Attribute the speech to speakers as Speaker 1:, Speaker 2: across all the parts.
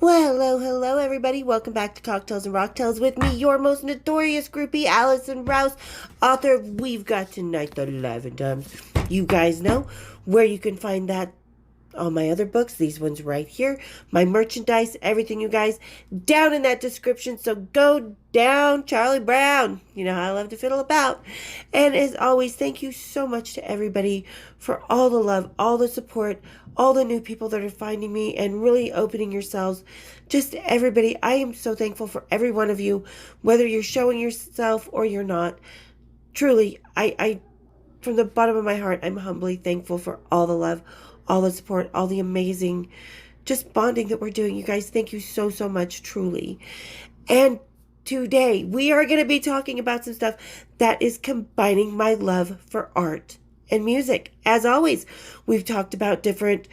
Speaker 1: Well, hello, everybody. Welcome back to Cocktails and Rocktails with me, your most notorious groupie, Allison Rouse, author of We've Got Tonight the 11 Times. You guys know where you can find that all my other books, these ones right here, my merchandise, everything, you guys, down in that description. So go down, Charlie Brown. You know how I love to fiddle about. And as always, thank you so much to everybody for all the love, all the support, all the new people that are finding me and really opening yourselves. Just everybody, I am so thankful for every one of you, whether you're showing yourself or you're not. Truly, I from the bottom of my heart, I'm humbly thankful for all the love, all the support, all the amazing just bonding that we're doing. You guys, thank you so, so much, truly. And today, we are going to be talking about some stuff that is combining my love for art and music. As always, we've talked about different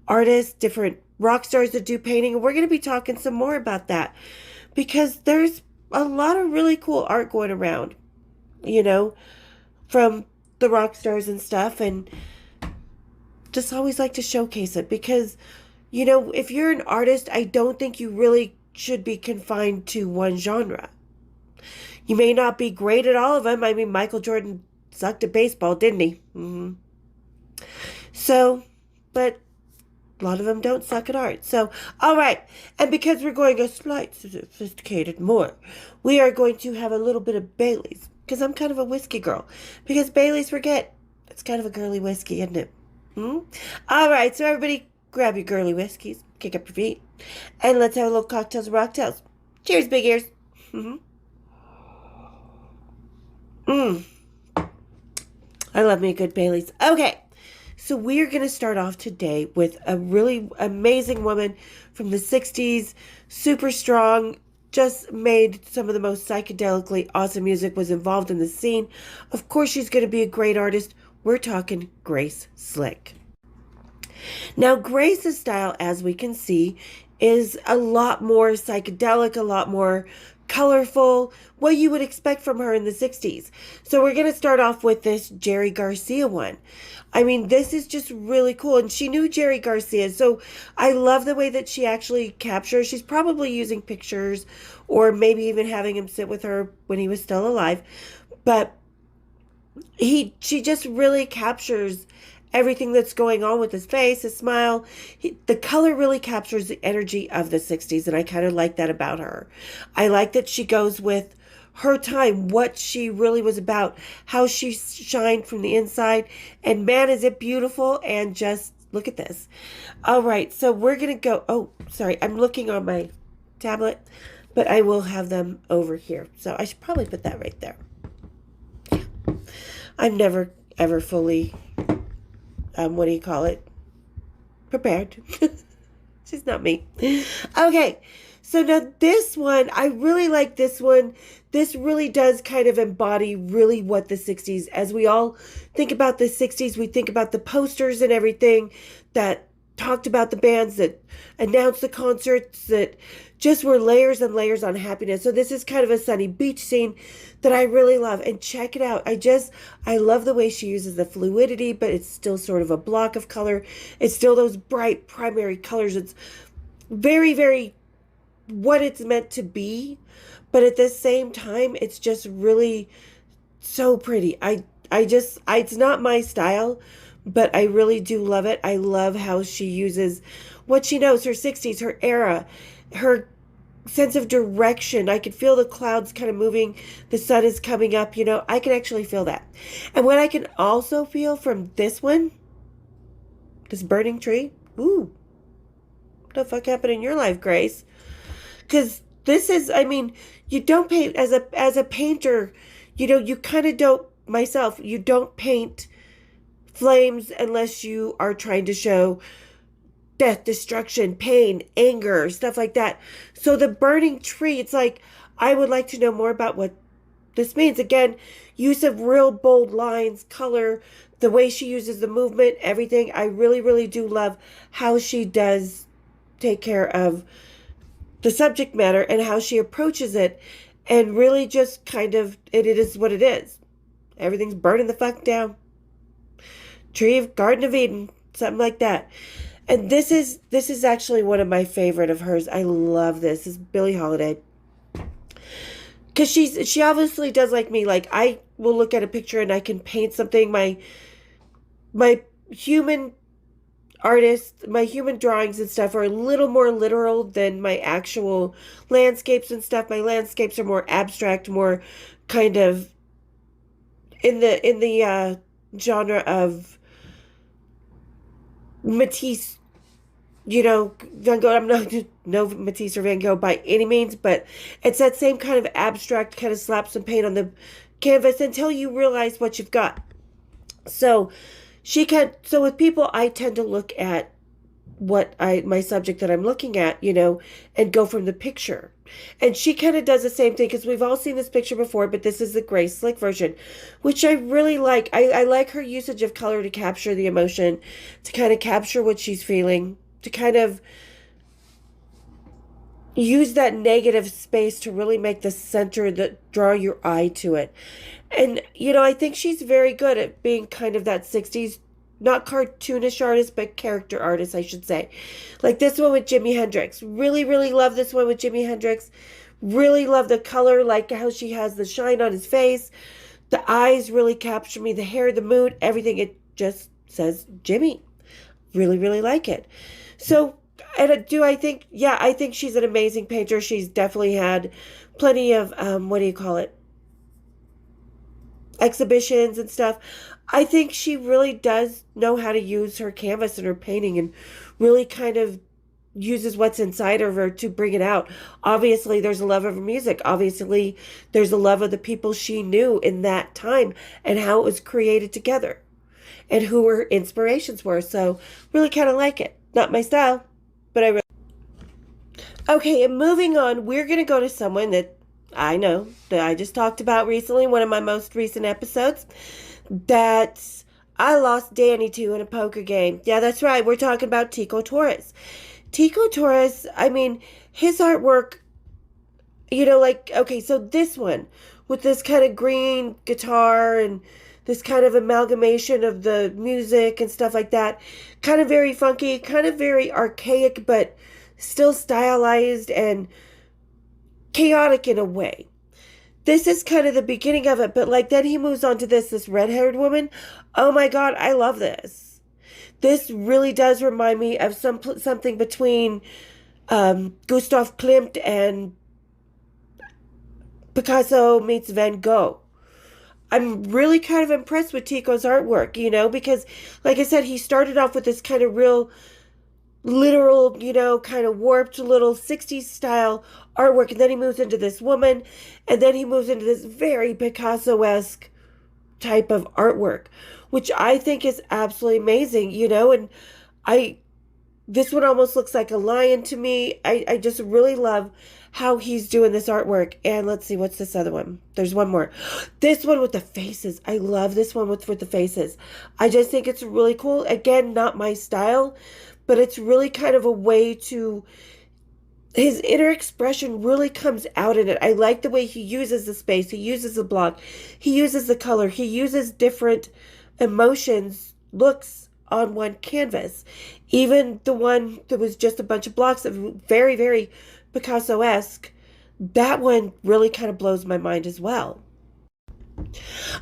Speaker 1: artists, different rock stars that do painting, and we're going to be talking some more about that because there's a lot of really cool art going around, from the rock stars and stuff, and just always like to showcase it because, if you're an artist, I don't think you really should be confined to one genre. You may not be great at all of them. I mean, Michael Jordan sucked at baseball, didn't he? So, but a lot of them don't suck at art. So, all right. And because we're going a slight sophisticated more, we are going to have a little bit of Bailey's because I'm kind of a whiskey girl. Because Bailey's, it's kind of a girly whiskey, isn't it? All right, so everybody grab your girly whiskeys, kick up your feet, and let's have a little cocktails and rocktails. Cheers, big ears. I love me a good Bailey's. Okay, so we're going to start off today with a really amazing woman from the 60s, super strong, just made some of the most psychedelically awesome music, was involved in the scene. Of course, she's going to be a great artist. We're talking Grace Slick. Now, Grace's style, as we can see, is a lot more psychedelic, a lot more colorful, what you would expect from her in the 60s. So we're going to start off with this Jerry Garcia one. I mean, this is just really cool. And she knew Jerry Garcia. So I love the way that she actually captures. She's probably using pictures or maybe even having him sit with her when he was still alive. But she just really captures everything that's going on with his face, his smile. The color really captures the energy of the 60s, and I kind of like that about her. I like that she goes with her time, what she really was about, how she shined from the inside, and man, is it beautiful, and just look at this. All right, so we're going to go, oh, sorry, I'm looking on my tablet, but I will have them over here. So I should probably put that right there. I'm never, ever fully, prepared. She's not me. Okay, so now this one, I really like this one. This really does kind of embody really what the 60s, as we all think about the 60s, we think about the posters and everything that talked about the bands, that announced the concerts, that just were layers and layers on happiness. So this is kind of a sunny beach scene that I really love. And check it out. I love the way she uses the fluidity, but it's still sort of a block of color. It's still those bright primary colors. It's very, very what it's meant to be. But at the same time, it's just really so pretty. It's not my style, but I really do love it. I love how she uses what she knows, her 60s, her era, her sense of direction. I could feel the clouds kind of moving. The sun is coming up, I can actually feel that. And what I can also feel from this one, this burning tree, ooh, what the fuck happened in your life, Grace? Because this is, you don't paint, as a painter, you kind of don't, myself, you don't paint flames unless you are trying to show death, destruction, pain, anger, stuff like that. So the burning tree, it's like, I would like to know more about what this means. Again, use of real bold lines, color, the way she uses the movement, everything. I really, really do love how she does take care of the subject matter and how she approaches it, and really just kind of, it is what it is. Everything's burning the fuck down. Tree of Garden of Eden, something like that. And this is actually one of my favorite of hers. I love this. This is Billie Holiday. Because she obviously does like me. Like, I will look at a picture and I can paint something. My human artists, my human drawings and stuff are a little more literal than my actual landscapes and stuff. My landscapes are more abstract, more kind of in the genre of Matisse, Van Gogh. I'm not no Matisse or Van Gogh by any means, but it's that same kind of abstract, kind of slap some paint on the canvas until you realize what you've got. So so with people, I tend to look at my subject that I'm looking at, and go from the picture. And she kind of does the same thing, because we've all seen this picture before, but this is the gray slick version, which I really like. I like her usage of color to capture the emotion, to kind of capture what she's feeling, to kind of use that negative space to really make the center that draw your eye to it. And I think she's very good at being kind of that 60s, not cartoonish artist, but character artist, I should say. Like this one with Jimi Hendrix. Really, really love this one with Jimi Hendrix. Really love the color, like how she has the shine on his face. The eyes really capture me. The hair, the mood, everything. It just says Jimmy. Really, really like it. So, and do I think, yeah, I think she's an amazing painter. She's definitely had plenty of, what do you call it? Exhibitions and stuff. I think she really does know how to use her canvas and her painting, and really kind of uses what's inside of her to bring it out. Obviously, there's a love of her music. Obviously, there's a love of the people she knew in that time and how it was created together and who her inspirations were. So, really kind of like it. Not my style, but I really. Okay, and moving on, we're going to go to someone that I know, that I just talked about recently, one of my most recent episodes, that I lost Danny to in a poker game. Yeah, that's right. We're talking about Tico Torres. Tico Torres, I mean, his artwork, okay, so this one with this kind of green guitar and this kind of amalgamation of the music and stuff like that, kind of very funky, kind of very archaic, but still stylized and chaotic in a way. This is kind of the beginning of it, but like then he moves on to this red-haired woman. Oh my God, I love this. This really does remind me of something between Gustav Klimt and Picasso meets Van Gogh. I'm really kind of impressed with Tico's artwork, because like I said, he started off with this kind of real literal, kind of warped little 60s style artwork. And then he moves into this woman. And then he moves into this very Picasso-esque type of artwork, which I think is absolutely amazing, And this one almost looks like a lion to me. I just really love how he's doing this artwork. And let's see, what's this other one? There's one more. This one with the faces. I love this one with the faces. I just think it's really cool. Again, not my style, but it's really kind of a way to, his inner expression really comes out in it. I like the way he uses the space. He uses the block. He uses the color. He uses different emotions, looks on one canvas. Even the one that was just a bunch of blocks of very, very Picasso-esque, that one really kind of blows my mind as well.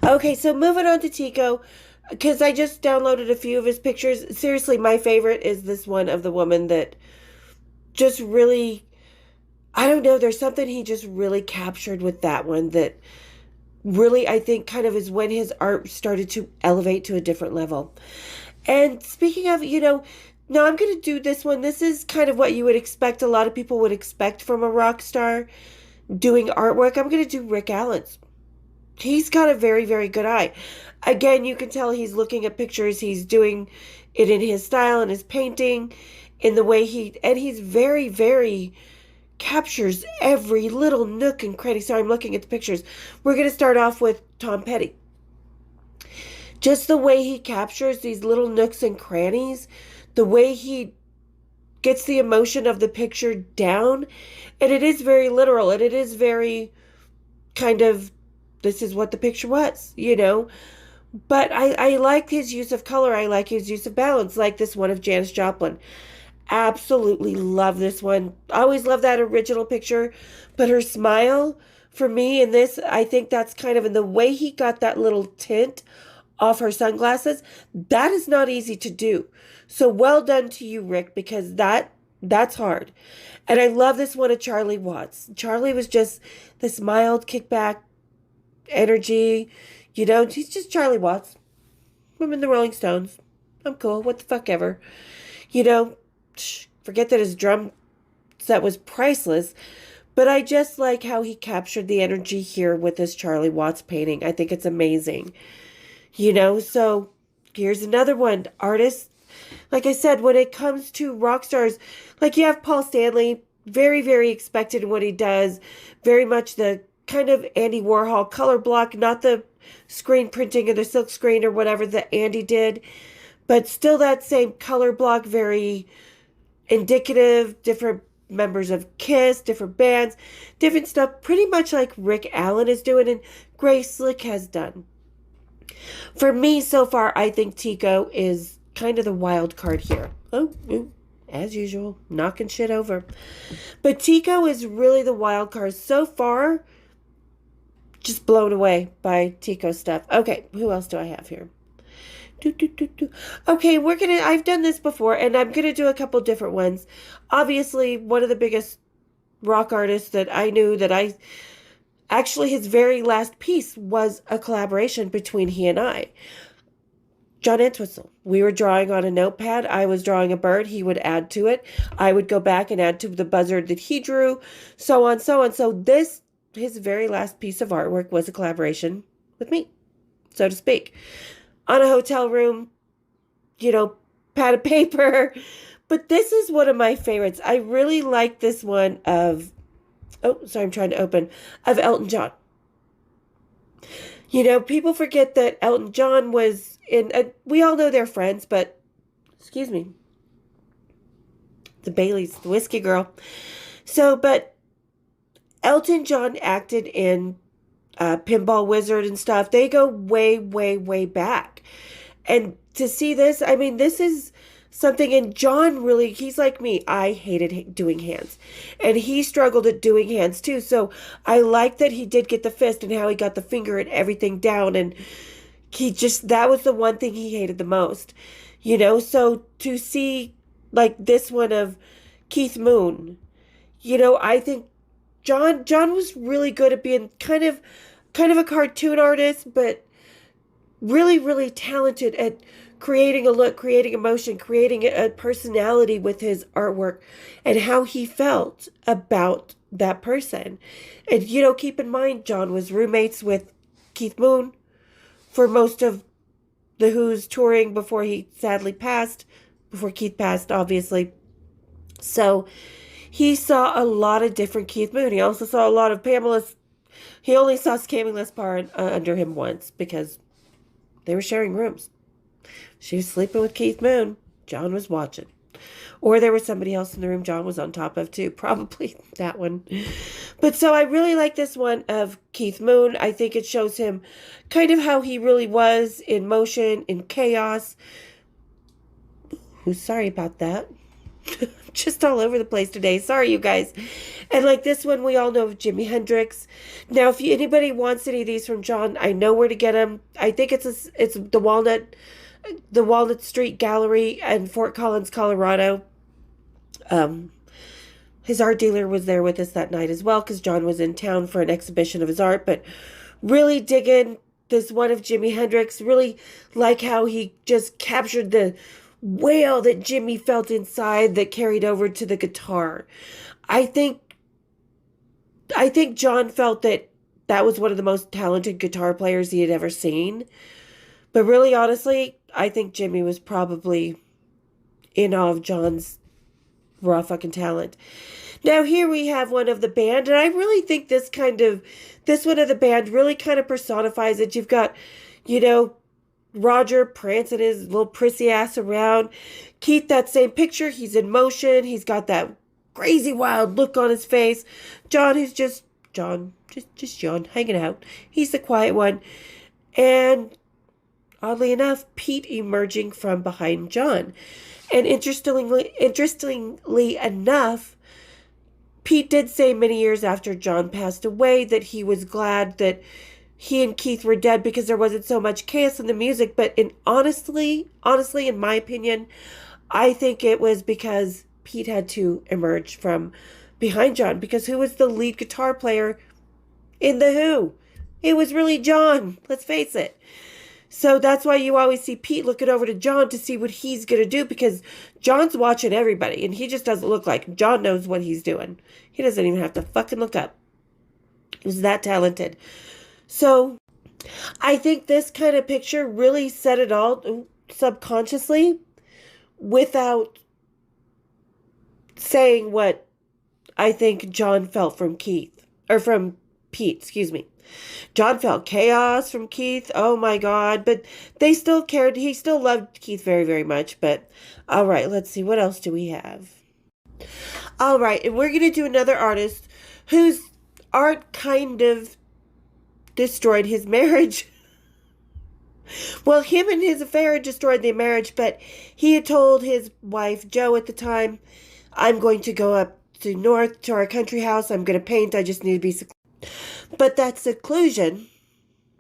Speaker 1: Okay, so moving on to Tico, because I just downloaded a few of his pictures. Seriously, my favorite is this one of the woman that just really, I don't know, there's something he just really captured with that one that really, I think, kind of is when his art started to elevate to a different level. And speaking of, now I'm going to do this one. This is kind of what you would expect, a lot of people would expect from a rock star doing artwork. I'm going to do Rick Allen's. He's got a very, very good eye. Again, you can tell he's looking at pictures. He's doing it in his style and his painting, in the way he's very, very captures every little nook and cranny. Sorry, I'm looking at the pictures. We're going to start off with Tom Petty. Just the way he captures these little nooks and crannies, the way he gets the emotion of the picture down, and it is very literal, and it is very kind of, this is what the picture was, But I like his use of color. I like his use of balance, like this one of Janis Joplin. Absolutely love this one. I always love that original picture, but her smile for me in this, I think that's kind of in the way he got that little tint off her sunglasses. That is not easy to do. So well done to you, Rick, because that's hard. And I love this one of Charlie Watts. Charlie was just this mild kickback energy. You know, he's just Charlie Watts. I'm in the Rolling Stones. I'm cool. What the fuck ever. You know, forget that his drum set was priceless, but I just like how he captured the energy here with this Charlie Watts painting. I think it's amazing. You know, so here's another one. Artists, like I said, when it comes to rock stars, like you have Paul Stanley, very, very expected in what he does. Very much the kind of Andy Warhol color block, not the screen printing or the silk screen or whatever that Andy did, but still that same color block, very indicative, different members of Kiss, different bands, different stuff, pretty much like Rick Allen is doing and Grace Slick has done. For me, so far, I think Tico is kind of the wild card here. Oh, as usual, knocking shit over. But Tico is really the wild card so far. Just blown away by Tico stuff. Okay, who else do I have here? Okay, I've done this before, and I'm gonna do a couple different ones. Obviously, one of the biggest rock artists that I knew actually his very last piece was a collaboration between he and I. John Entwistle. We were drawing on a notepad. I was drawing a bird. He would add to it. I would go back and add to the buzzard that he drew, so on, so on. So his very last piece of artwork was a collaboration with me, so to speak. On a hotel room, you know, pad of paper. But this is one of my favorites. I really like this one of Elton John. You know, people forget that Elton John was we all know they're friends, but, excuse me, the Baileys, the whiskey girl. So, but Elton John acted in Pinball Wizard and stuff. They go way, way, way back. And to see this, I mean, this is something, and John really, he's like me. I hated doing hands. And he struggled at doing hands too. So I like that he did get the fist and how he got the finger and everything down. And that was the one thing he hated the most. You know, so to see like this one of Keith Moon, you know, I think John was really good at being kind of a cartoon artist, but really, really talented at creating a look, creating emotion, creating a personality with his artwork and how he felt about that person. And, you know, keep in mind, John was roommates with Keith Moon for most of the Who's touring before he sadly passed, before Keith passed, obviously. So he saw a lot of different Keith Moon. He also saw a lot of Pamela's. He only saw Cammie Lespar under him once because they were sharing rooms. She was sleeping with Keith Moon. John was watching. Or there was somebody else in the room John was on top of too. Probably that one. But so I really like this one of Keith Moon. I think it shows him kind of how he really was in motion, in chaos. Who's sorry about that? Just all over the place today. Sorry, you guys. And like this one, we all know of Jimi Hendrix. Now, if anybody wants any of these from John, I know where to get them. I think it's the Walnut Street Gallery in Fort Collins, Colorado. His art dealer was there with us that night as well because John was in town for an exhibition of his art. But really digging this one of Jimi Hendrix. Really like how he just captured the wail that Jimmy felt inside that carried over to the guitar. I think John felt that was one of the most talented guitar players he had ever seen. But really, honestly, I think Jimmy was probably in awe of John's raw fucking talent. Now here we have one of the band, and I really think this one of the band really kind of personifies it. You've got, you know, Roger prancing his little prissy ass around. Keith, that same picture, he's in motion. He's got that crazy wild look on his face. John, who's just John, hanging out. He's the quiet one. And oddly enough, Pete emerging from behind John. And interestingly enough, Pete did say many years after John passed away that he was glad that he and Keith were dead because there wasn't so much chaos in the music. But honestly, in my opinion, I think it was because Pete had to emerge from behind John, because who was the lead guitar player in The Who? It was really John, let's face it. So that's why you always see Pete looking over to John to see what he's going to do, because John's watching everybody and he just doesn't look like John knows what he's doing. He doesn't even have to fucking look up. He was that talented. So I think this kind of picture really said it all subconsciously without saying what I think John felt from Keith, or from Pete, excuse me. John felt chaos from Keith. Oh my God. But they still cared. He still loved Keith very, very much. But all right, let's see. What else do we have? All right. And we're going to do another artist whose art kind of destroyed his marriage. Well, him and his affair destroyed their marriage, but he had told his wife, Jo, at the time, I'm going to go up to north to our country house. I'm going to paint. I just need to be secluded. But that seclusion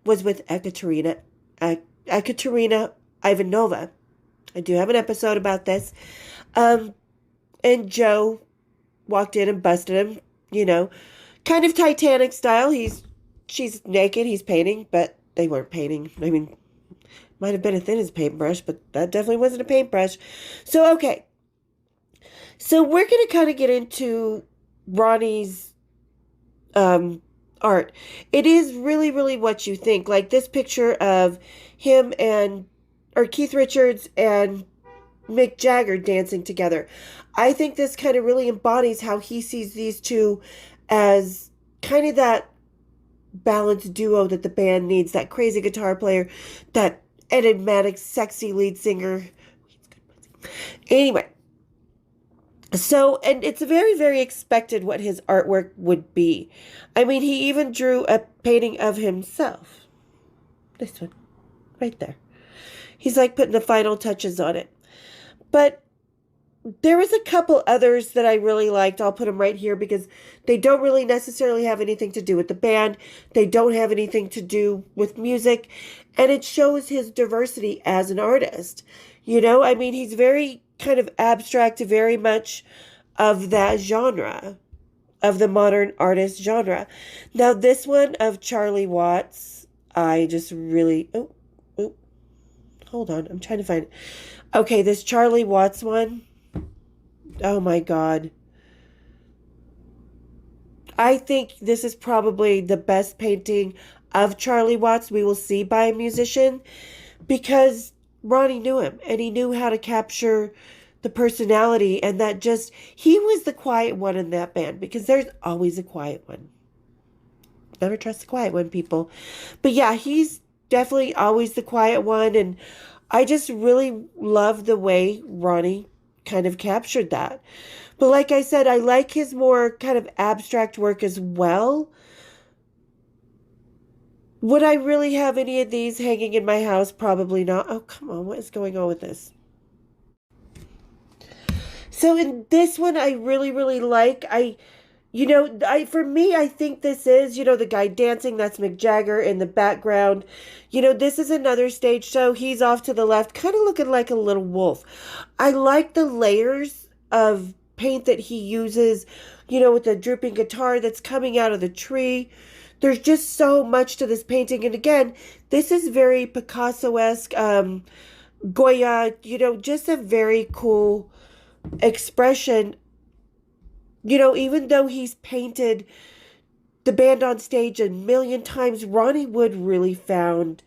Speaker 1: was with Ekaterina Ivanova. I do have an episode about this. And Jo walked in and busted him, kind of Titanic style. She's naked, he's painting, but they weren't painting. I mean, might have been as thin as a paintbrush, but that definitely wasn't a paintbrush. So, okay. So we're going to kind of get into Ronnie's art. It is really, really what you think. Like this picture of him or Keith Richards and Mick Jagger dancing together. I think this kind of really embodies how he sees these two as kind of that balanced duo that the band needs. That crazy guitar player, that enigmatic, sexy lead singer. Anyway. So, and it's very, very expected what his artwork would be. I mean, he even drew a painting of himself. This one, right there. He's like putting the final touches on it. But there was a couple others that I really liked. I'll put them right here because they don't really necessarily have anything to do with the band. They don't have anything to do with music. And it shows his diversity as an artist. I mean, he's very kind of abstract, very much of that genre, of the modern artist genre. Now, this one of Charlie Watts, I just really... Oh, hold on. I'm trying to find it. Okay, this Charlie Watts one. Oh, my God. I think this is probably the best painting of Charlie Watts we will see by a musician, because Ronnie knew him and he knew how to capture the personality, and that he was the quiet one in that band, because there's always a quiet one. Never trust the quiet one, people. But yeah, he's definitely always the quiet one, and I just really love the way Ronnie kind of captured that. But like I said, I like his more kind of abstract work as well. Would I really have any of these hanging in my house? Probably not. Oh, come on. What is going on with this? So in this one, I really, really like. For me, I think this is, the guy dancing. That's Mick Jagger in the background. This is another stage show. He's off to the left, kind of looking like a little wolf. I like the layers of paint that he uses, with the drooping guitar that's coming out of the tree. There's just so much to this painting. And again, this is very Picasso-esque, Goya, just a very cool expression. Even though he's painted the band on stage a million times, Ronnie Wood really found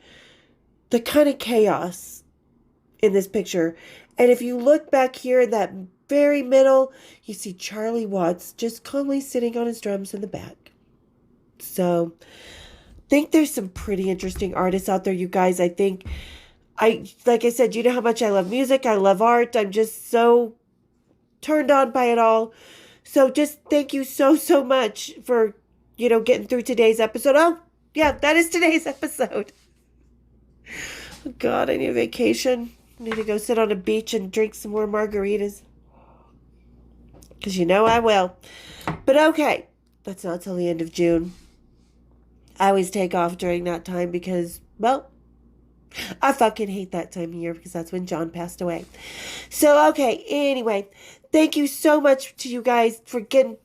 Speaker 1: the kind of chaos in this picture. And if you look back here in that very middle, you see Charlie Watts just calmly sitting on his drums in the back. So I think there's some pretty interesting artists out there, you guys. Like I said, you know how much I love music. I love art. I'm just so turned on by it all. So just thank you so, so much for, getting through today's episode. Oh, yeah, that is today's episode. God, I need a vacation. I need to go sit on a beach and drink some more margaritas. Because you know I will. But okay, that's not till the end of June. I always take off during that time because, well, I fucking hate that time of year because that's when John passed away. So, okay, anyway, thank you so much to you guys for getting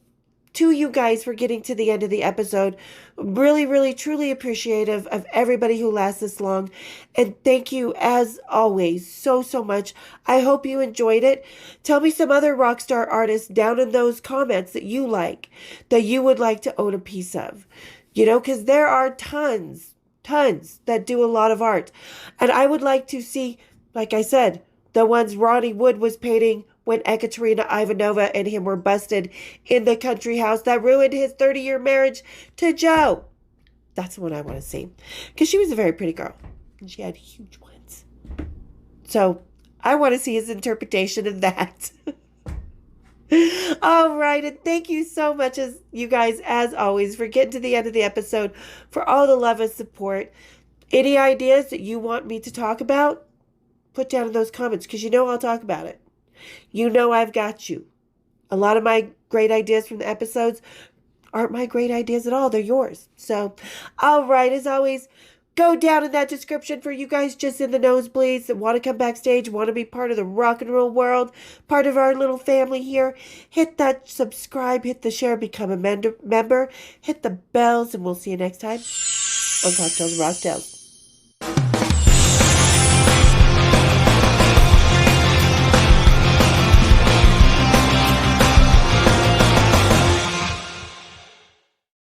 Speaker 1: to the end of the episode. Really, really, truly appreciative of everybody who lasts this long. And thank you, as always, so, so much. I hope you enjoyed it. Tell me some other rock star artists down in those comments that you like, that you would like to own a piece of. You know, because there are tons that do a lot of art. And I would like to see, like I said, the ones Ronnie Wood was painting when Ekaterina Ivanova and him were busted in the country house that ruined his 30-year marriage to Joe. That's what I want to see. Because she was a very pretty girl. And she had huge ones. So I want to see his interpretation of that. All right, and thank you so much, as you guys, as always, for getting to the end of the episode, for all the love and support. Any ideas that you want me to talk about, put down in those comments, because you know I'll talk about it. You know I've got you. A lot of my great ideas from the episodes aren't my great ideas at all. They're yours. So, all right, as always, go down in that description for you guys just in the nosebleeds that want to come backstage, want to be part of the rock and roll world, part of our little family here. Hit that subscribe, hit the share, become a member, hit the bells, and we'll see you next time on Cocktails and Rocktails.